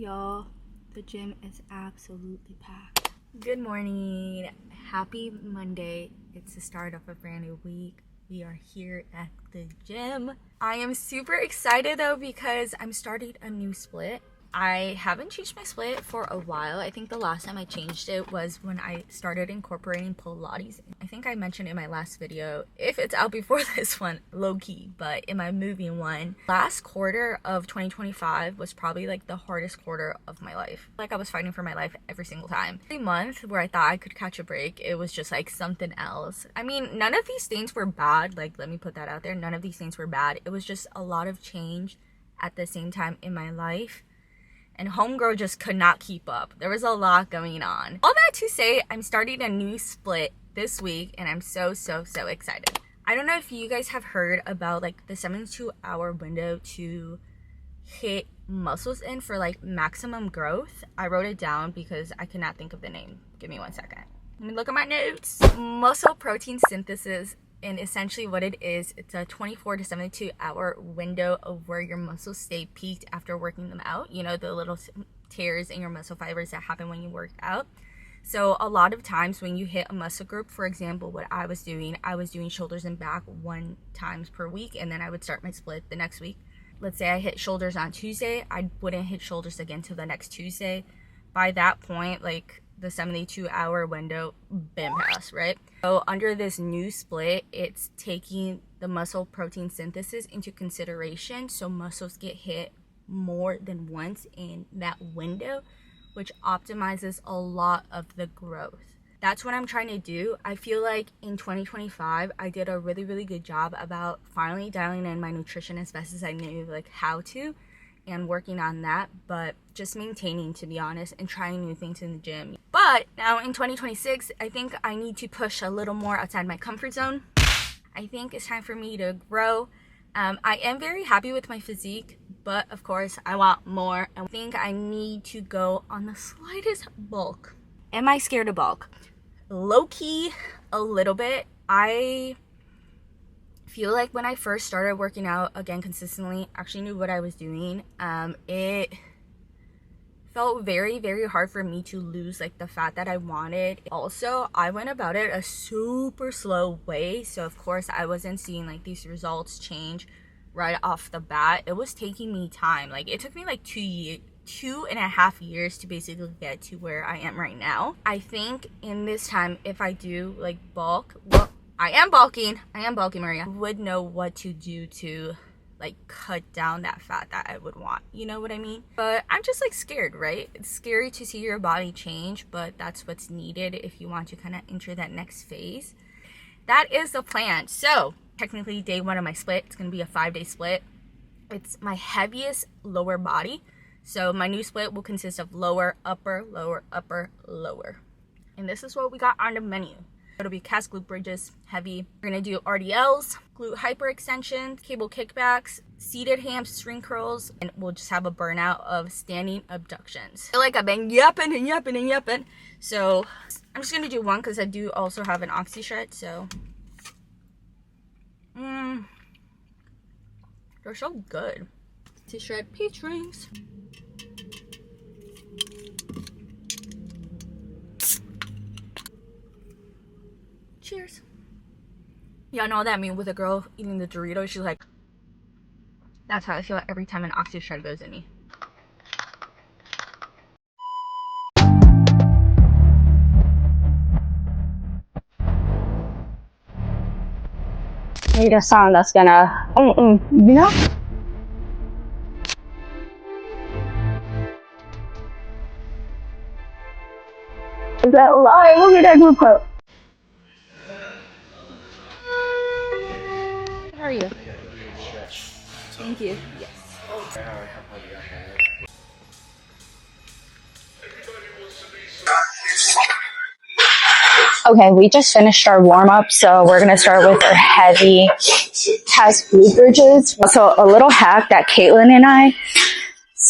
y'all. The gym is absolutely packed. Good morning. Happy Monday. It's the start of a brand new week. We are here at the gym. I am super excited though because I'm starting a new split. I haven't changed my split for a while. I think the last time I changed it was when I started incorporating Pilates. I think I mentioned in my last video, if it's out before this one, low-key, but in my moving one, last quarter of 2025 was probably like the hardest quarter of my life. Like I was fighting for my life every single time. Every month where I thought I could catch a break, it was just like something else. I mean, none of these things were bad. Like, let me put that out there. None of these things were bad. It was just a lot of change at the same time in my life. And homegirl just could not keep up. There was a lot going on. All that to say, I'm starting a new split this week and I'm so excited. I don't know if you guys have heard about like the 72-hour window to hit muscles in for like maximum growth. I wrote it down because I could not think of the name. Give me 1 second. Let me look at my notes. Muscle protein synthesis. And essentially what it is, it's a 24 to 72 hour window of where your muscles stay peaked after working them out. You know, the little tears in your muscle fibers that happen when you work out. So a lot of times when you hit a muscle group, for example, what I was doing shoulders and back 1 time per week, and then I would start my split the next week. Let's say I hit shoulders on Tuesday, I wouldn't hit shoulders again till the next Tuesday. By that point, like the 72-hour window been passed, right? So under this new split, it's taking the muscle protein synthesis into consideration, so muscles get hit more than once in that window, which optimizes a lot of the growth. That's what I'm trying to do. I feel like in 2025 I did a really good job about finally dialing in my nutrition as best as I knew like how to, and working on that, but just maintaining, to be honest, and trying new things in the gym. But now in 2026, I think I need to push a little more outside my comfort zone. I think it's time for me to grow. I am very happy with my physique, but of course I want more. I think I need to go on the slightest bulk. Am I scared of bulk? Low-key, a little bit. I feel like when I first started working out again consistently, actually knew what I was doing, it felt very hard for me to lose like the fat that I wanted. Also, I went about it a super slow way, so of course I wasn't seeing like these results change right off the bat. It was taking me time. Like it took me like 2.5 years to basically get to where I am right now. I think in this time, if I do like bulk, well, I am bulking, Maria. I would know what to do to like cut down that fat that I would want. You know what I mean? But I'm just like scared, right? It's scary to see your body change, but that's what's needed if you want to kind of enter that next phase. That is the plan. So technically day 1 of my split, it's going to be a 5-day split. It's my heaviest lower body. So my new split will consist of lower, upper, lower, upper, lower. And this is what we got on the menu. It'll be KAS Glute Bridges, heavy. We're gonna do RDLs, glute hyperextensions, cable kickbacks, seated hamstring curls, and we'll just have a burnout of standing abductions. I feel like I've been yapping. So I'm just gonna do one because I do also have an oxy shred, so. They're so good. To shred peach rings. Cheers. Y'all know what that means with a girl eating the Doritos. She's like, that's how I feel every time an oxy shred goes in me. I need a song that's gonna, you know? Is that live? Look at that group quote. How are you? Thank you. Yes. Okay, we just finished our warm-up, so we're going to start with our heavy KAS Glute Bridges. So a little hack that Caitlin and I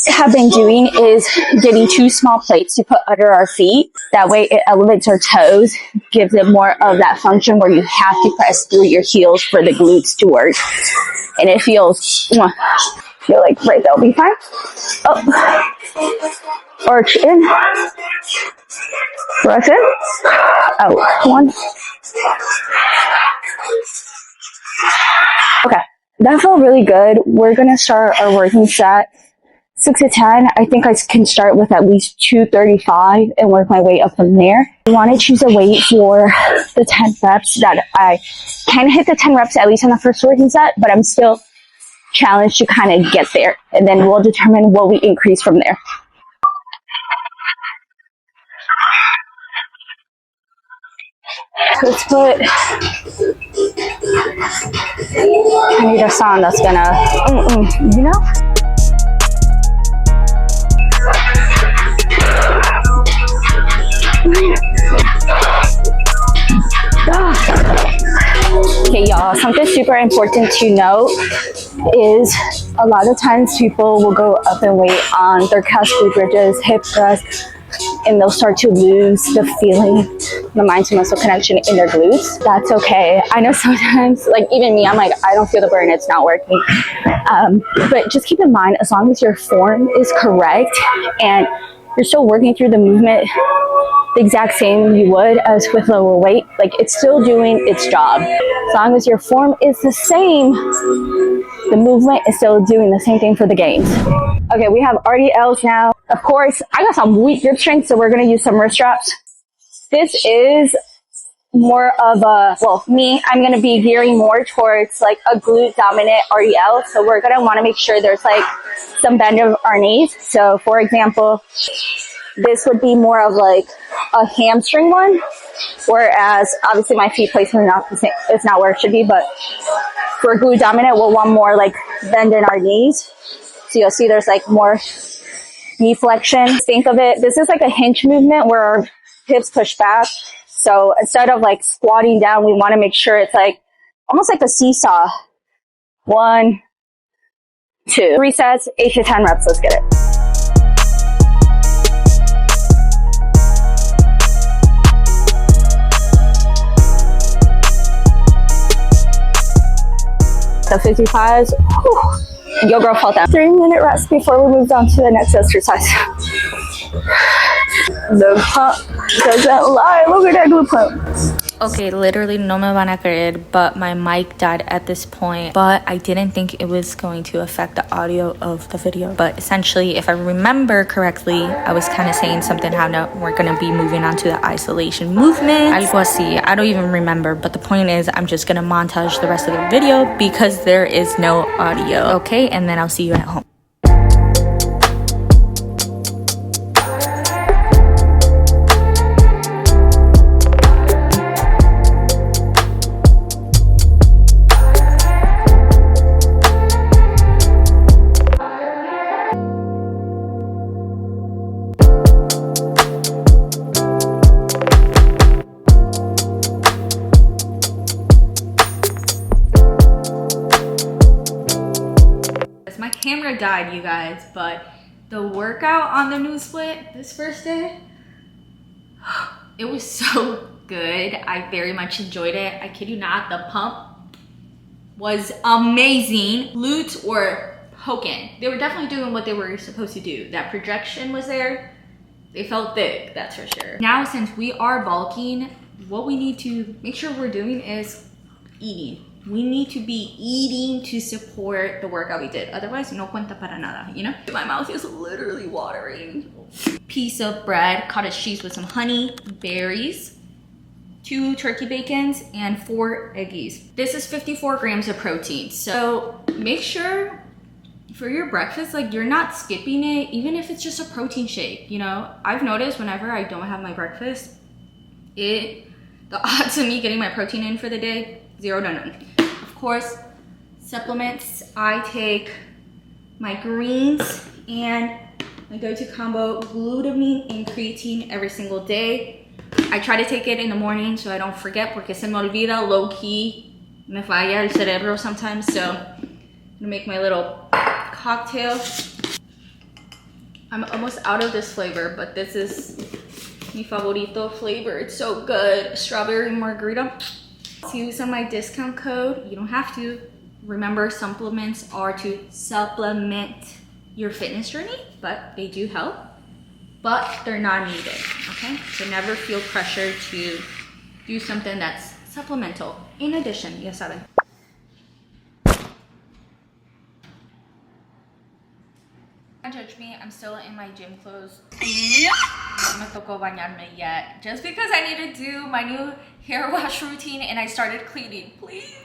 have been doing is getting 2 small plates to put under our feet. That way it elevates our toes, gives it more of that function where you have to press through your heels for the glutes to work. And it feels feel like right there will be fine. Oh, arch in, press in, out, 1. Okay, that felt really good. We're gonna start our working set 6 to 10. I think I can start with at least 235 and work my way up from there. I want to choose a weight for the 10 reps that I can hit the 10 reps at least on the first working set, but I'm still challenged to kind of get there, and then we'll determine what we increase from there. Let's put, I need a song that's gonna, you know? Okay, y'all, something super important to note is a lot of times people will go up and weight on their KAS Glute Bridges, hip thrust, and they'll start to lose the feeling, the mind to muscle connection in their glutes. That's okay. I know sometimes, like even me, I'm like, I don't feel the burn, it's not working. But just keep in mind, as long as your form is correct and you're still working through the movement the exact same you would as with lower weight, like it's still doing its job. As long as your form is the same, the movement is still doing the same thing for the gains. Okay, we have RDLs now. Of course, I got some weak grip strength, so we're gonna use some wrist straps. This is more of a, well, I'm gonna be gearing more towards like a glute dominant RDL. So we're gonna wanna make sure there's like some bend of our knees. So for example, this would be more of like a hamstring one, whereas obviously my feet placement is not where it should be, but for glute dominant, we'll want more like bend in our knees. So you'll see there's like more knee flexion. Think of it, this is like a hinge movement where our hips push back. So instead of like squatting down, we want to make sure it's like almost like a seesaw. 1, 2, 3 sets, 8 to 10 reps. Let's get it. The 55s, whew, your girl felt that. 3-minute rest before we move on to the next exercise. The pump doesn't lie. Look at that glute pump. Okay, literally no me van a creer, but my mic died at this point, but I didn't think it was going to affect the audio of the video. But essentially, if I remember correctly, I was kind of saying something how now we're going to be moving on to the isolation movement. Algo así. I don't even remember, but the point is I'm just going to montage the rest of the video because there is no audio. Okay, and then I'll see you at home. My camera died, you guys, but the workout on the new split this first day, it was so good. I very much enjoyed it. I kid you not, the pump was amazing. Glutes were poking. They were definitely doing what they were supposed to do. That projection was there. They felt thick, that's for sure. Now, since we are bulking, what we need to make sure we're doing is eating. We need to be eating to support the workout we did. Otherwise, no cuenta para nada, you know? My mouth is literally watering. Piece of bread, cottage cheese with some honey, berries, 2 turkey bacons, and 4 eggies. This is 54 grams of protein. So make sure for your breakfast, like you're not skipping it, even if it's just a protein shake, you know? I've noticed whenever I don't have my breakfast, the odds of me getting my protein in for the day, 0 to none. Of course, supplements, I take my greens and my go-to combo, glutamine and creatine every single day. I try to take it in the morning so I don't forget, porque se me olvida, low-key, me falla el cerebro sometimes. So I'm gonna make my little cocktail. I'm almost out of this flavor, but this is mi favorito flavor. It's so good. Strawberry margarita. To use on my discount code, you don't have to, Remember, supplements are to supplement your fitness journey, but they do help, but they're not needed, okay? So never feel pressure to do something that's supplemental. In addition, ya saben. Don't judge me, I'm still in my gym clothes. No me tocó bañarme yet, just because I need to do my new hair wash routine and I started cleaning. Please,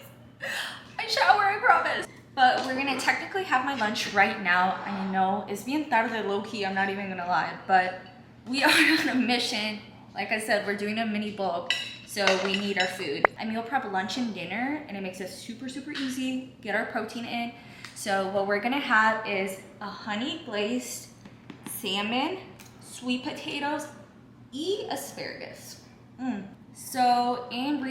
I shower, I promise. But we're gonna technically have my lunch right now. I know it's bien tarde, low-key, I'm not even gonna lie, but we are on a mission. Like I said, we're doing a mini bulk, so we need our food. I meal prep lunch and dinner, and it makes it super, super easy, get our protein in. So what we're gonna have is a honey glazed salmon, sweet potatoes, y asparagus. So in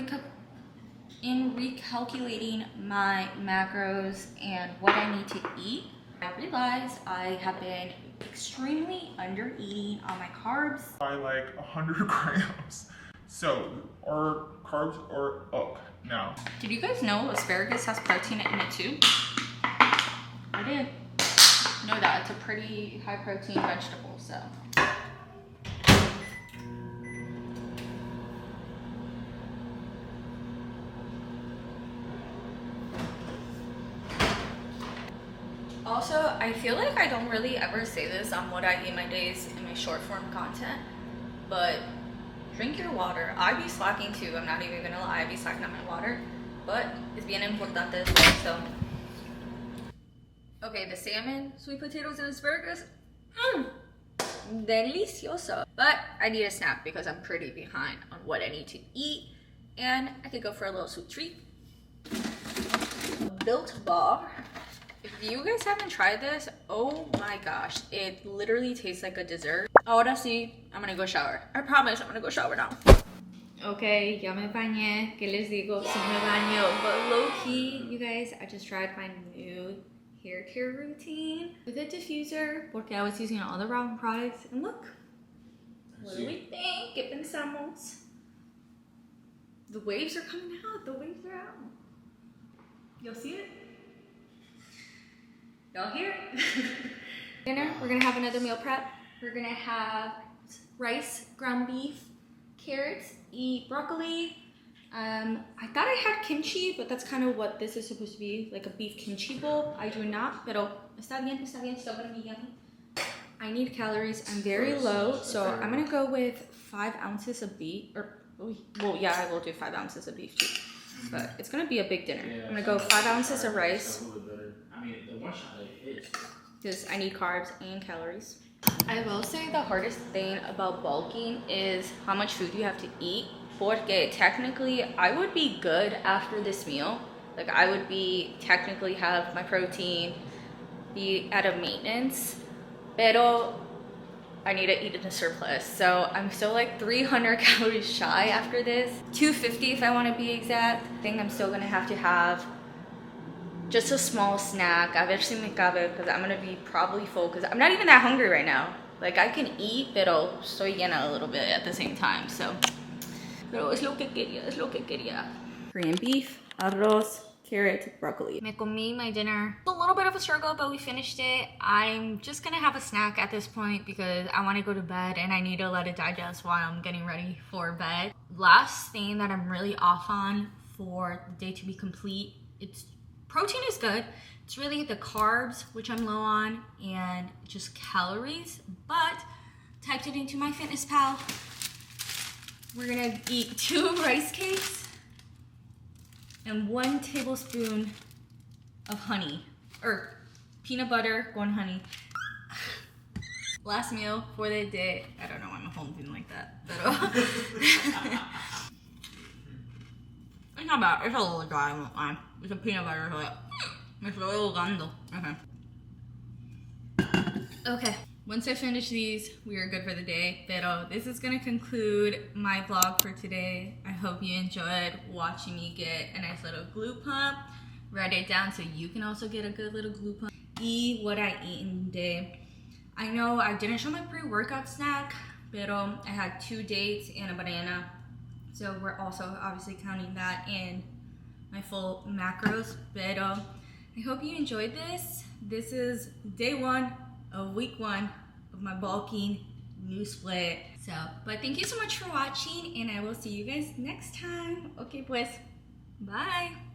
recalculating my macros and what I need to eat, I realized I have been extremely under eating on my carbs. By like 100 grams. So our carbs are up now. Did you guys know asparagus has protein in it too? I did know that. It's a pretty high protein vegetable, so. Also, I feel like I don't really ever say this on what I eat my days in my short form content, but drink your water. I be slacking too, I'm not even gonna lie, I be slacking on my water, but it's bien importante as well, so. Okay, the salmon, sweet potatoes, and asparagus, delicioso. But I need a snack because I'm pretty behind on what I need to eat, and I could go for a little sweet treat. Built Bar. If you guys haven't tried this, oh my gosh, it literally tastes like a dessert. Ahora sí, I'm gonna go shower. I promise I'm gonna go shower now. Okay, ya me bañé. ¿Qué les digo? Sí me baño. But low key, you guys, I just tried my new hair care routine with a diffuser porque I was using all the wrong products. And look, what do we think? ¿Qué pensamos? The waves are coming out. The waves are out. You'll see it? Y'all hear it? Dinner, we're gonna have another meal prep. We're gonna have rice, ground beef, carrots, broccoli. I thought I had kimchi, but that's kind of what this is supposed to be, like a beef kimchi bowl. I do not, pero está bien, still gonna be yummy. I need calories, I'm very low, so I'm gonna go with 5 ounces of beef, well, yeah, I will do 5 ounces of beef too, but it's gonna be a big dinner. I'm gonna go 5 ounces of rice, because I need carbs and calories. I will say the hardest thing about bulking is how much food you have to eat. Porque technically, I would be good after this meal. Like I would be technically have my protein, be at a maintenance, pero I need to eat in a surplus. So I'm still like 300 calories shy after this. 250 if I want to be exact. I think I'm still gonna have to have just a small snack. A ver si me cabe, because I'm gonna be probably full, because I'm not even that hungry right now. Like I can eat, pero estoy llena a little bit at the same time, so. Pero es lo que quería. Korean beef, arroz, carrot, broccoli. Me comí my dinner. A little bit of a struggle, but we finished it. I'm just gonna have a snack at this point because I want to go to bed and I need to let it digest while I'm getting ready for bed. Last thing that I'm really off on for the day to be complete, protein is good. It's really the carbs, which I'm low on, and just calories, but typed it into my fitness pal. We're gonna eat 2 rice cakes and 1 tablespoon of honey, or peanut butter con honey. Last meal for the day. I don't know why I'm holding like that, but it's not bad. It's a little dry, I won't lie. It's a peanut butter, so me estoy ahogando. Okay. Once I finish these, we are good for the day. Pero this is gonna conclude my vlog for today. I hope you enjoyed watching me get a nice little glute pump. Write it down so you can also get a good little glute pump. Eat what I eat in the day. I know I didn't show my pre-workout snack, pero I had 2 dates and a banana. So we're also obviously counting that in my full macros. Pero I hope you enjoyed this. This is day 1 of week 1 of my bulking new split. So, but thank you so much for watching, and I will see you guys next time. Okay, pues, bye.